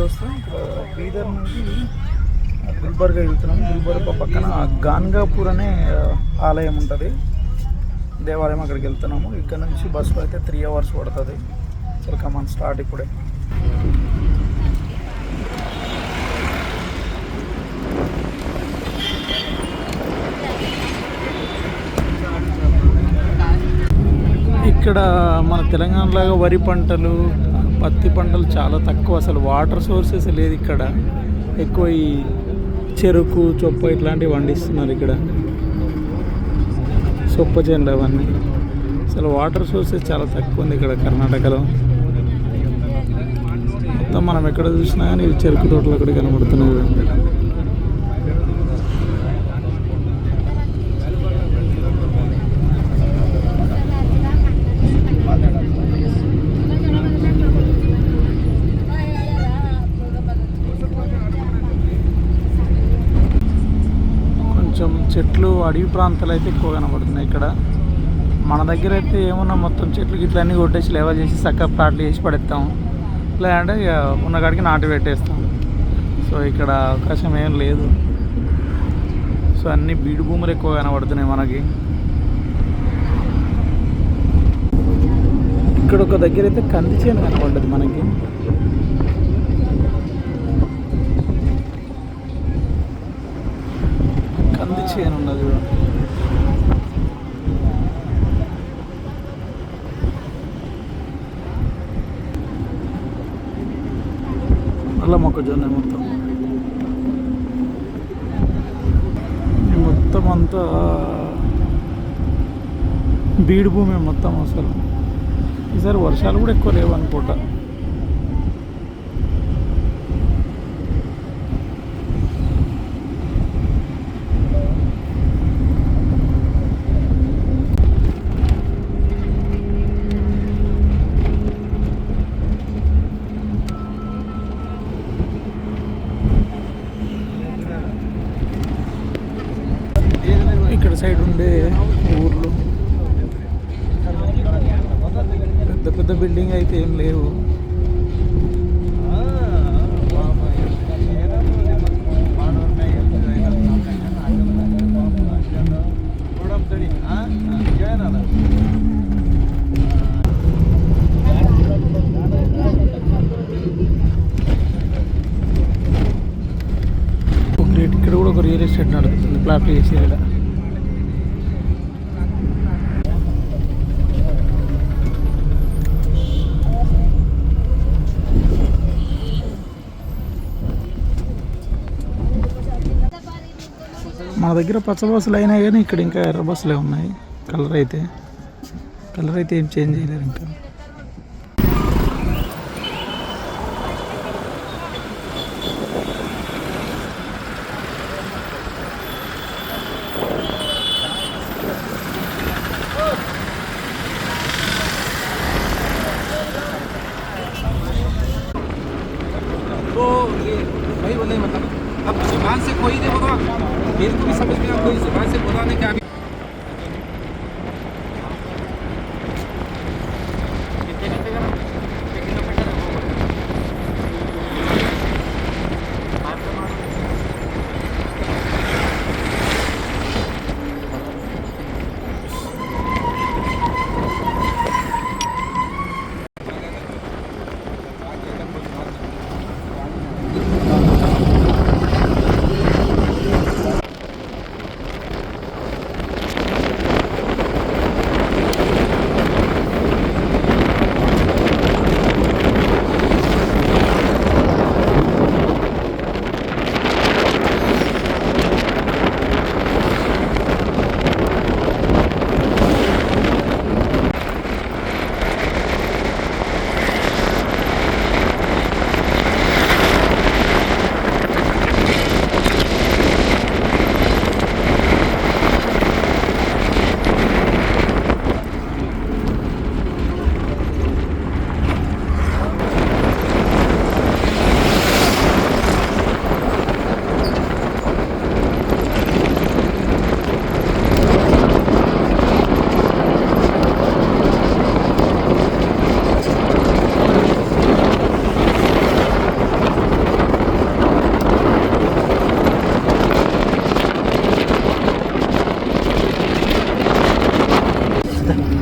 దోస్తు బీదర్ నుంచి గుల్బర్గా వెళ్తున్నాం. గుల్బర్గా పక్కన గాన్గాపూర్ అనే ఆలయం ఉంటుంది, దేవాలయం. అక్కడికి వెళ్తున్నాము. ఇక్కడ నుంచి బస్సులో అయితే 3 hours పడుతుంది. వెల్కమ్ ఆన్ స్టార్ట్ ఇప్పుడే. ఇక్కడ మన తెలంగాణలాగా వరి పంటలు, పత్తి పంటలు చాలా తక్కువ. అసలు వాటర్ సోర్సెస్ లేదు ఇక్కడ. ఎక్కువ ఈ చెరుకు, చొప్ప ఇట్లాంటివి పండిస్తున్నారు ఇక్కడ. సొప్ప చేనులు అవన్నీ. అసలు వాటర్ సోర్సెస్ చాలా తక్కువ ఉంది ఇక్కడ కర్ణాటకలో. మొత్తం మనం ఎక్కడ చూసినా కానీ చెరుకు తోటలు అక్కడ కనబడుతున్నాయి. కొంచెం చెట్లు, అడవి ప్రాంతాలు అయితే ఎక్కువ కనబడుతున్నాయి ఇక్కడ. మన దగ్గర అయితే ఏమన్నా మొత్తం చెట్లు గిట్లు అన్నీ కొట్టేసి లెవెల్ చేసి చక్కగా ప్లాట్లు చేసి పడేస్తాం, లేదంటే ఇక ఉన్న కాడికి నాటు పెట్టేస్తాం. సో ఇక్కడ అవకాశం ఏం లేదు. సో అన్ని బీడు భూములు ఎక్కువ కనబడుతున్నాయి మనకి. ఇక్కడ ఒక దగ్గర అయితే కంది చేను కనబడ్డది మనకి. కంది చేను ఉన్నది. అలా మొక్కజొన్న మొత్తం అంతా బీడు భూమి మొత్తం. అసలు ఈసారి వర్షాలు కూడా ఎక్కువ లేవు అనుకుంటా. ఇక్కడ సైడ్ ఉండే ఊర్లు పెద్ద పెద్ద బిల్డింగ్ అయితే ఏం లేవు. ఇక్కడ కూడా ఒక రియల్ ఎస్టేట్ నడుస్తుంది, ప్లాట్లు చేసేది. మన దగ్గర పచ్చ బస్సులు అయినా కానీ ఇక్కడ ఇంకా ఎర్ర బస్సులే ఉన్నాయి. కలర్ అయితే ఏం చేంజ్ చేయలేరు ఇంకా. वही बोले मतलब अब जुबान से कोई नहीं बोला, मेरे को भी समझ में कोई जुबान से बोलाने के अभी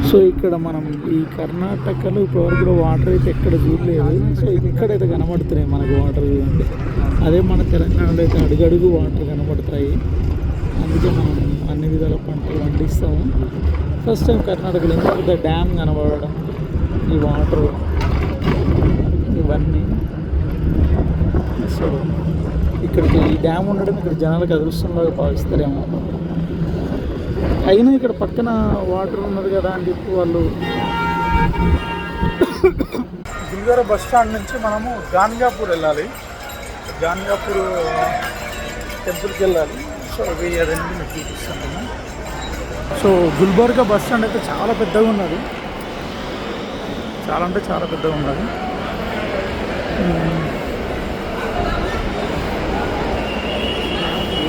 సో ఇక్కడ మనం ఈ కర్ణాటకలో ఇప్పటివరకు కూడా వాటర్ అయితే ఎక్కడ చూడలేదు. సో ఇక్కడైతే కనబడుతున్నాయి మనకు వాటర్ చూడండి. అదే మన తెలంగాణలో అయితే అడుగడుగు వాటర్ కనబడతాయి. అందుకే మనం అన్ని విధాల పంటలు పండిస్తాము. ఫస్ట్ టైం కర్ణాటకలో ఎంత పెద్ద డ్యామ్ కనబడడం, ఈ వాటర్ ఇవన్నీ. సో ఇక్కడికి ఈ డ్యామ్ ఉండడం ఇక్కడ జనాలకు అదృష్టంలాగా భావిస్తారేమో. అయినా ఇక్కడ పక్కన వాటర్ ఉన్నది కదా అని చెప్పి వాళ్ళు గుల్బర్గా బస్ స్టాండ్ నుంచి మనము గాన్గాపూర్ వెళ్ళాలి. గాన్గాపూర్ టెంపుల్కి వెళ్ళాలి. సో అవి అదన్నీ మీకు చూపిస్తాను. సో గుల్బర్గా బస్ స్టాండ్ అయితే చాలా పెద్దగా ఉన్నది. చాలా అంటే చాలా పెద్దగా ఉన్నది.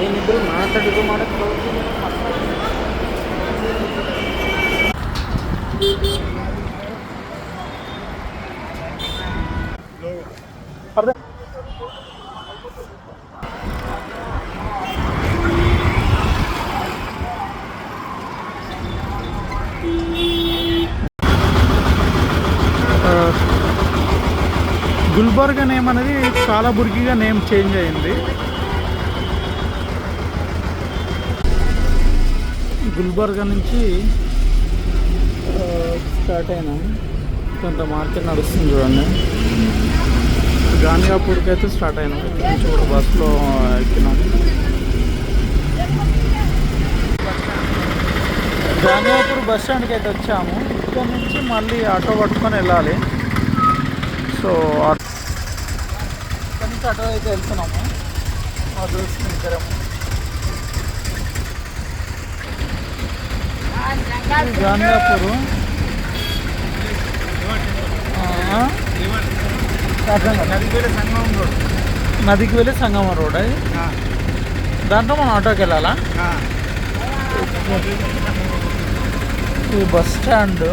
ఏనిద్దరు మాట్లాడుతూ అర్థం. గుల్బర్గా నేమ్ అనేది కాలబుర్గిగా నేమ్ చేంజ్ అయింది. గుల్బర్గా నుంచి స్టార్ట్ అయినాం. కొంత మార్కెట్ నడుస్తుంది చూడండి. గాన్గాపూర్కి అయితే స్టార్ట్ అయినాం. ఇక్కడ నుంచి కూడా బస్సులో ఎక్కినాం. గాన్గాపూర్ బస్ స్టాండ్కి అయితే వచ్చాము. ఇక్కడ నుంచి మళ్ళీ ఆటో పట్టుకొని వెళ్ళాలి. సో ఇక్కడ నుంచి ఆటో అయితే వెళ్తున్నాము. మా దోస్తు ఇద్దరము. గాన్గాపూర్ నదికి వెళ్ళి సంగమం రోడ్. అది దాంట్లో మనం ఆటోకి వెళ్ళాలా? ఈ బస్ స్టాండ్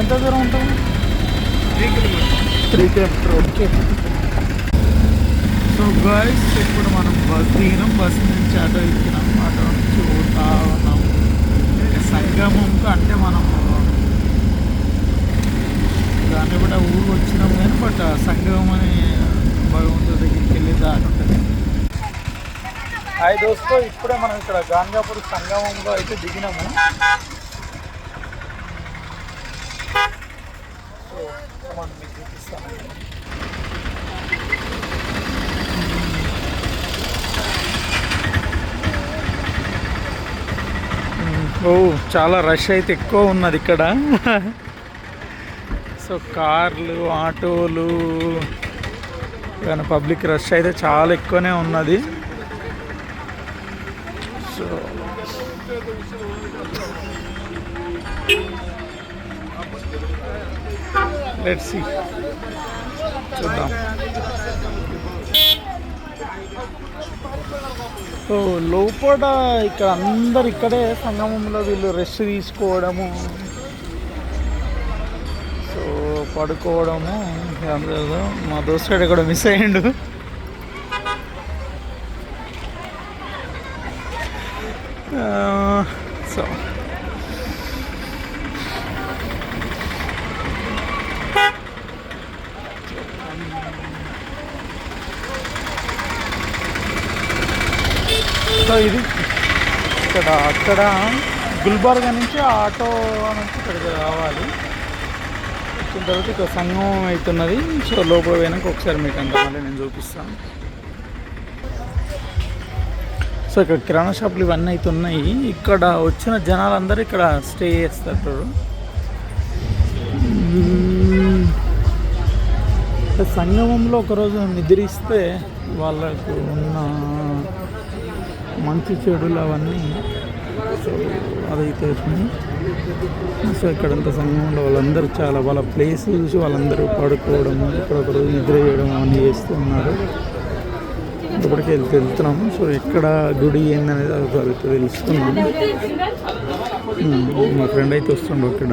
ఎంత దూరం ఉంటుంది? 3 కిలోమీటర్. ఓకే. సో గైస్ ఇప్పుడు మనం బస్ దిగినాం. బస్ నుంచి ఆటో ఎక్కినాం. ఆటో నుంచి పోతా ఉన్నాం సంగమంకు. అంటే మనం దాన్ని కూడా ఊరు వచ్చినాం కానీ బట్ సంగమం అని భగవంతుడి దగ్గరికి వెళ్ళే దారి ఉంటుంది. హాయ్ దోస్తు, ఇప్పుడే మనం ఇక్కడ గాన్గాపూర్ సంగమంలో అయితే దిగినాము. సో మనం మీకు చూపిస్తాను. ఓ చాలా రష్ అయితే ఎక్కువ ఉన్నది ఇక్కడ. సో కార్లు, ఆటోలు, కానీ పబ్లిక్ రష్ అయితే చాలా ఎక్కువనే ఉన్నది. సో లెట్స్ సీ, చూద్దాం. సో లోపల ఇక్కడ అందరు ఇక్కడే సంగమంలో వీళ్ళు రెస్ట్ తీసుకోవడము, సో పడుకోవడము. మా దోస్తుడు ఇక్కడ మిస్ అయ్యిండు. సో ఇది ఇక్కడ అక్కడ గుల్బర్గా నుంచి ఆటో నుంచి ఇక్కడికి రావాలి. వచ్చిన తర్వాత ఇక్కడ సంగమం అవుతున్నది. సో లోపల పోయినాక ఒకసారి మీకు అంతా మళ్ళీ నేను చూపిస్తాను. సో ఇక్కడ కిరాణా షాపులు ఇవన్నీ అయితే ఉన్నాయి. ఇక్కడ వచ్చిన జనాలందరూ ఇక్కడ స్టే చేస్తారు. సంగమంలో ఒకరోజు నిద్రిస్తే వాళ్ళకు ఉన్న మంచి చెడులు అవన్నీ సో అదైతే వచ్చినాయి. సో ఇక్కడంతా సంగమంలో వాళ్ళందరూ చాలా వాళ్ళ ప్లేస్ చూసి వాళ్ళందరూ పడుకోవడము, ఇక్కడ ఒకరోజు నిద్ర చేయడం అవన్నీ చేస్తూ ఉన్నారు. ఇప్పటికే వెళ్తున్నాము. సో ఎక్కడ గుడి ఏందనేది అది తెలుసుకున్నాము. మా ఫ్రెండ్ అయితే వస్తుండే ఇక్కడ.